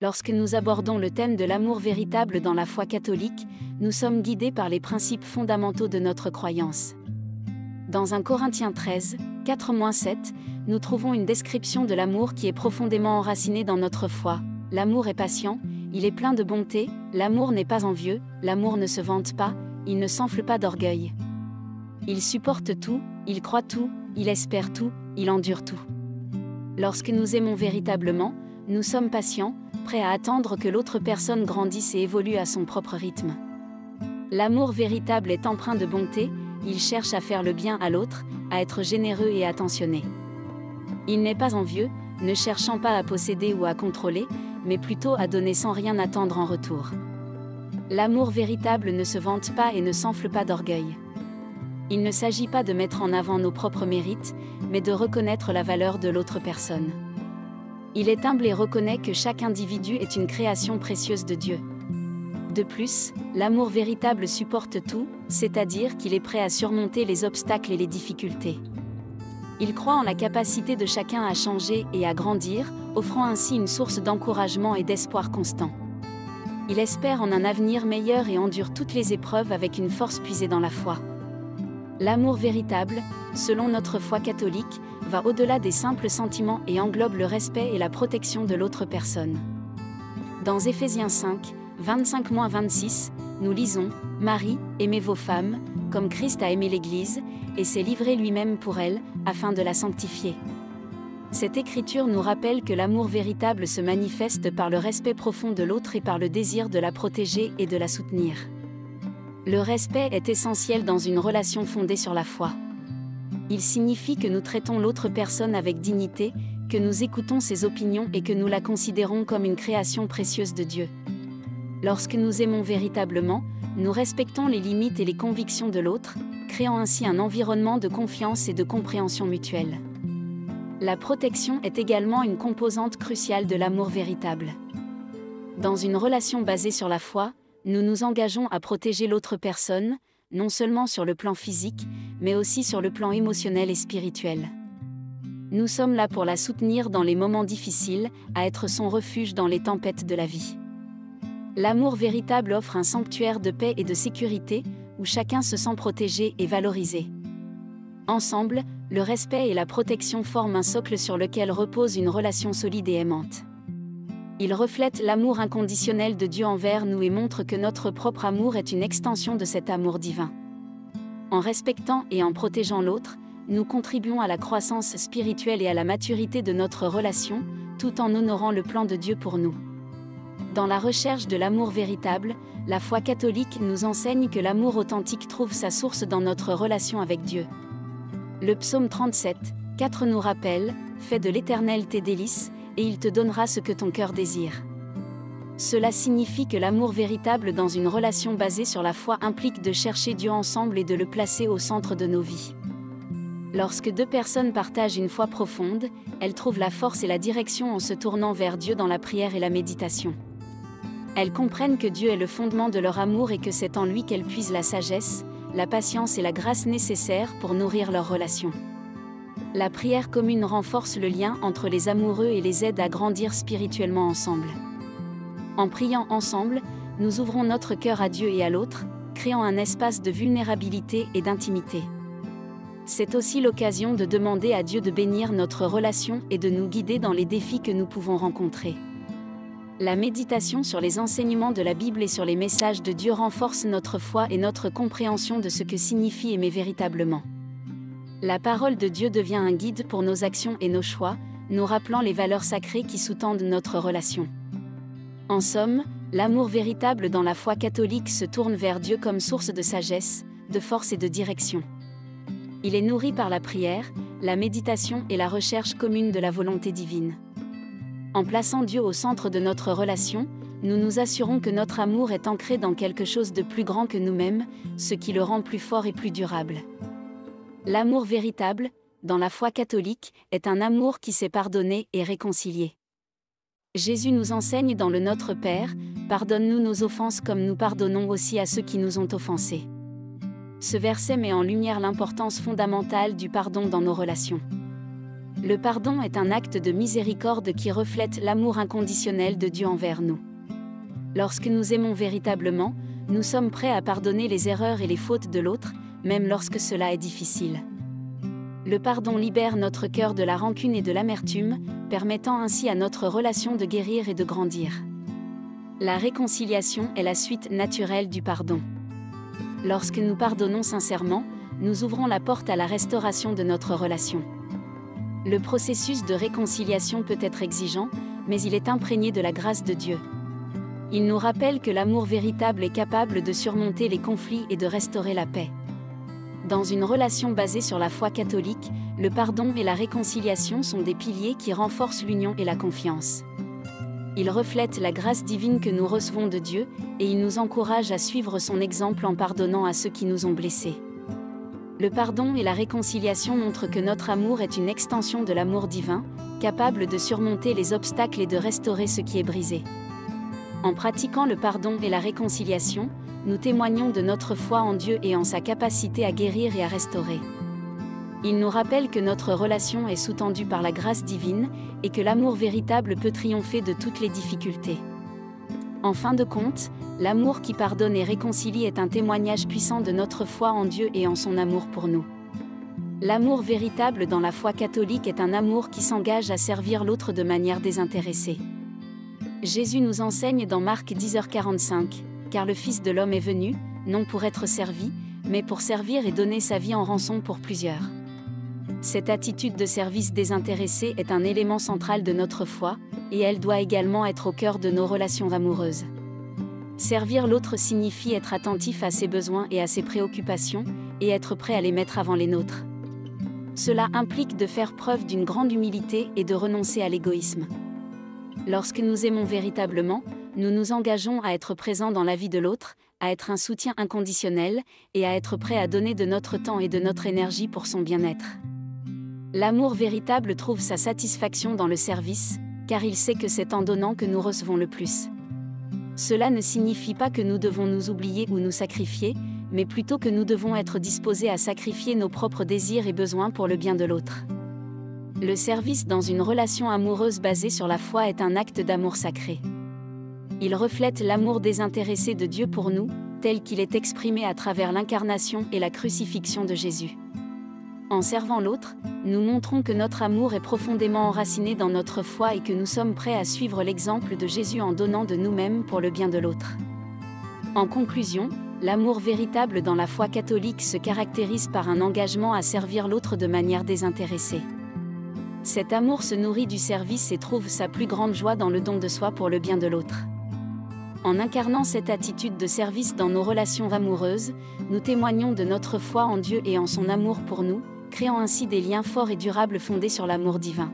Lorsque nous abordons le thème de l'amour véritable dans la foi catholique, nous sommes guidés par les principes fondamentaux de notre croyance. Dans 1 Corinthiens 13, 4-7, nous trouvons une description de l'amour qui est profondément enracinée dans notre foi. L'amour est patient, il est plein de bonté, l'amour n'est pas envieux, l'amour ne se vante pas, il ne s'enfle pas d'orgueil. Il supporte tout, il croit tout, il espère tout, il endure tout. Lorsque nous aimons véritablement, nous sommes patients, prêts à attendre que l'autre personne grandisse et évolue à son propre rythme. L'amour véritable est empreint de bonté, il cherche à faire le bien à l'autre, à être généreux et attentionné. Il n'est pas envieux, ne cherchant pas à posséder ou à contrôler, mais plutôt à donner sans rien attendre en retour. L'amour véritable ne se vante pas et ne s'enfle pas d'orgueil. Il ne s'agit pas de mettre en avant nos propres mérites, mais de reconnaître la valeur de l'autre personne. Il est humble et reconnaît que chaque individu est une création précieuse de Dieu. De plus, l'amour véritable supporte tout, c'est-à-dire qu'il est prêt à surmonter les obstacles et les difficultés. Il croit en la capacité de chacun à changer et à grandir, offrant ainsi une source d'encouragement et d'espoir constant. Il espère en un avenir meilleur et endure toutes les épreuves avec une force puisée dans la foi. L'amour véritable, selon notre foi catholique, va au-delà des simples sentiments et englobe le respect et la protection de l'autre personne. Dans Éphésiens 5, 25-26, nous lisons « Marie, aimez vos femmes, comme Christ a aimé l'Église, et s'est livré lui-même pour elle, afin de la sanctifier. » Cette écriture nous rappelle que l'amour véritable se manifeste par le respect profond de l'autre et par le désir de la protéger et de la soutenir. Le respect est essentiel dans une relation fondée sur la foi. Il signifie que nous traitons l'autre personne avec dignité, que nous écoutons ses opinions et que nous la considérons comme une création précieuse de Dieu. Lorsque nous aimons véritablement, nous respectons les limites et les convictions de l'autre, créant ainsi un environnement de confiance et de compréhension mutuelle. La protection est également une composante cruciale de l'amour véritable. Dans une relation basée sur la foi, nous nous engageons à protéger l'autre personne, non seulement sur le plan physique, mais aussi sur le plan émotionnel et spirituel. Nous sommes là pour la soutenir dans les moments difficiles, à être son refuge dans les tempêtes de la vie. L'amour véritable offre un sanctuaire de paix et de sécurité, où chacun se sent protégé et valorisé. Ensemble, le respect et la protection forment un socle sur lequel repose une relation solide et aimante. Il reflète l'amour inconditionnel de Dieu envers nous et montre que notre propre amour est une extension de cet amour divin. En respectant et en protégeant l'autre, nous contribuons à la croissance spirituelle et à la maturité de notre relation, tout en honorant le plan de Dieu pour nous. Dans la recherche de l'amour véritable, la foi catholique nous enseigne que l'amour authentique trouve sa source dans notre relation avec Dieu. Le psaume 37, 4 nous rappelle « Fais de l'Éternel tes délices, et il te donnera ce que ton cœur désire. » Cela signifie que l'amour véritable dans une relation basée sur la foi implique de chercher Dieu ensemble et de le placer au centre de nos vies. Lorsque deux personnes partagent une foi profonde, elles trouvent la force et la direction en se tournant vers Dieu dans la prière et la méditation. Elles comprennent que Dieu est le fondement de leur amour et que c'est en lui qu'elles puisent la sagesse, la patience et la grâce nécessaires pour nourrir leur relation. La prière commune renforce le lien entre les amoureux et les aide à grandir spirituellement ensemble. En priant ensemble, nous ouvrons notre cœur à Dieu et à l'autre, créant un espace de vulnérabilité et d'intimité. C'est aussi l'occasion de demander à Dieu de bénir notre relation et de nous guider dans les défis que nous pouvons rencontrer. La méditation sur les enseignements de la Bible et sur les messages de Dieu renforce notre foi et notre compréhension de ce que signifie aimer véritablement. La parole de Dieu devient un guide pour nos actions et nos choix, nous rappelant les valeurs sacrées qui sous-tendent notre relation. En somme, l'amour véritable dans la foi catholique se tourne vers Dieu comme source de sagesse, de force et de direction. Il est nourri par la prière, la méditation et la recherche commune de la volonté divine. En plaçant Dieu au centre de notre relation, nous nous assurons que notre amour est ancré dans quelque chose de plus grand que nous-mêmes, ce qui le rend plus fort et plus durable. L'amour véritable, dans la foi catholique, est un amour qui sait pardonner et réconcilier. Jésus nous enseigne dans le Notre Père, « Pardonne-nous nos offenses comme nous pardonnons aussi à ceux qui nous ont offensés. » Ce verset met en lumière l'importance fondamentale du pardon dans nos relations. Le pardon est un acte de miséricorde qui reflète l'amour inconditionnel de Dieu envers nous. Lorsque nous aimons véritablement, nous sommes prêts à pardonner les erreurs et les fautes de l'autre, même lorsque cela est difficile. Le pardon libère notre cœur de la rancune et de l'amertume, permettant ainsi à notre relation de guérir et de grandir. La réconciliation est la suite naturelle du pardon. Lorsque nous pardonnons sincèrement, nous ouvrons la porte à la restauration de notre relation. Le processus de réconciliation peut être exigeant, mais il est imprégné de la grâce de Dieu. Il nous rappelle que l'amour véritable est capable de surmonter les conflits et de restaurer la paix. Dans une relation basée sur la foi catholique, le pardon et la réconciliation sont des piliers qui renforcent l'union et la confiance. Ils reflètent la grâce divine que nous recevons de Dieu, et ils nous encouragent à suivre son exemple en pardonnant à ceux qui nous ont blessés. Le pardon et la réconciliation montrent que notre amour est une extension de l'amour divin, capable de surmonter les obstacles et de restaurer ce qui est brisé. En pratiquant le pardon et la réconciliation, nous témoignons de notre foi en Dieu et en sa capacité à guérir et à restaurer. Il nous rappelle que notre relation est sous-tendue par la grâce divine, et que l'amour véritable peut triompher de toutes les difficultés. En fin de compte, l'amour qui pardonne et réconcilie est un témoignage puissant de notre foi en Dieu et en son amour pour nous. L'amour véritable dans la foi catholique est un amour qui s'engage à servir l'autre de manière désintéressée. Jésus nous enseigne dans Marc 10h45, « Car le Fils de l'homme est venu, non pour être servi, mais pour servir et donner sa vie en rançon pour plusieurs. » Cette attitude de service désintéressé est un élément central de notre foi, et elle doit également être au cœur de nos relations amoureuses. Servir l'autre signifie être attentif à ses besoins et à ses préoccupations, et être prêt à les mettre avant les nôtres. Cela implique de faire preuve d'une grande humilité et de renoncer à l'égoïsme. Lorsque nous aimons véritablement, nous nous engageons à être présents dans la vie de l'autre, à être un soutien inconditionnel, et à être prêts à donner de notre temps et de notre énergie pour son bien-être. L'amour véritable trouve sa satisfaction dans le service, car il sait que c'est en donnant que nous recevons le plus. Cela ne signifie pas que nous devons nous oublier ou nous sacrifier, mais plutôt que nous devons être disposés à sacrifier nos propres désirs et besoins pour le bien de l'autre. Le service dans une relation amoureuse basée sur la foi est un acte d'amour sacré. Il reflète l'amour désintéressé de Dieu pour nous, tel qu'il est exprimé à travers l'incarnation et la crucifixion de Jésus. En servant l'autre, nous montrons que notre amour est profondément enraciné dans notre foi et que nous sommes prêts à suivre l'exemple de Jésus en donnant de nous-mêmes pour le bien de l'autre. En conclusion, l'amour véritable dans la foi catholique se caractérise par un engagement à servir l'autre de manière désintéressée. Cet amour se nourrit du service et trouve sa plus grande joie dans le don de soi pour le bien de l'autre. En incarnant cette attitude de service dans nos relations amoureuses, nous témoignons de notre foi en Dieu et en son amour pour nous, créant ainsi des liens forts et durables fondés sur l'amour divin.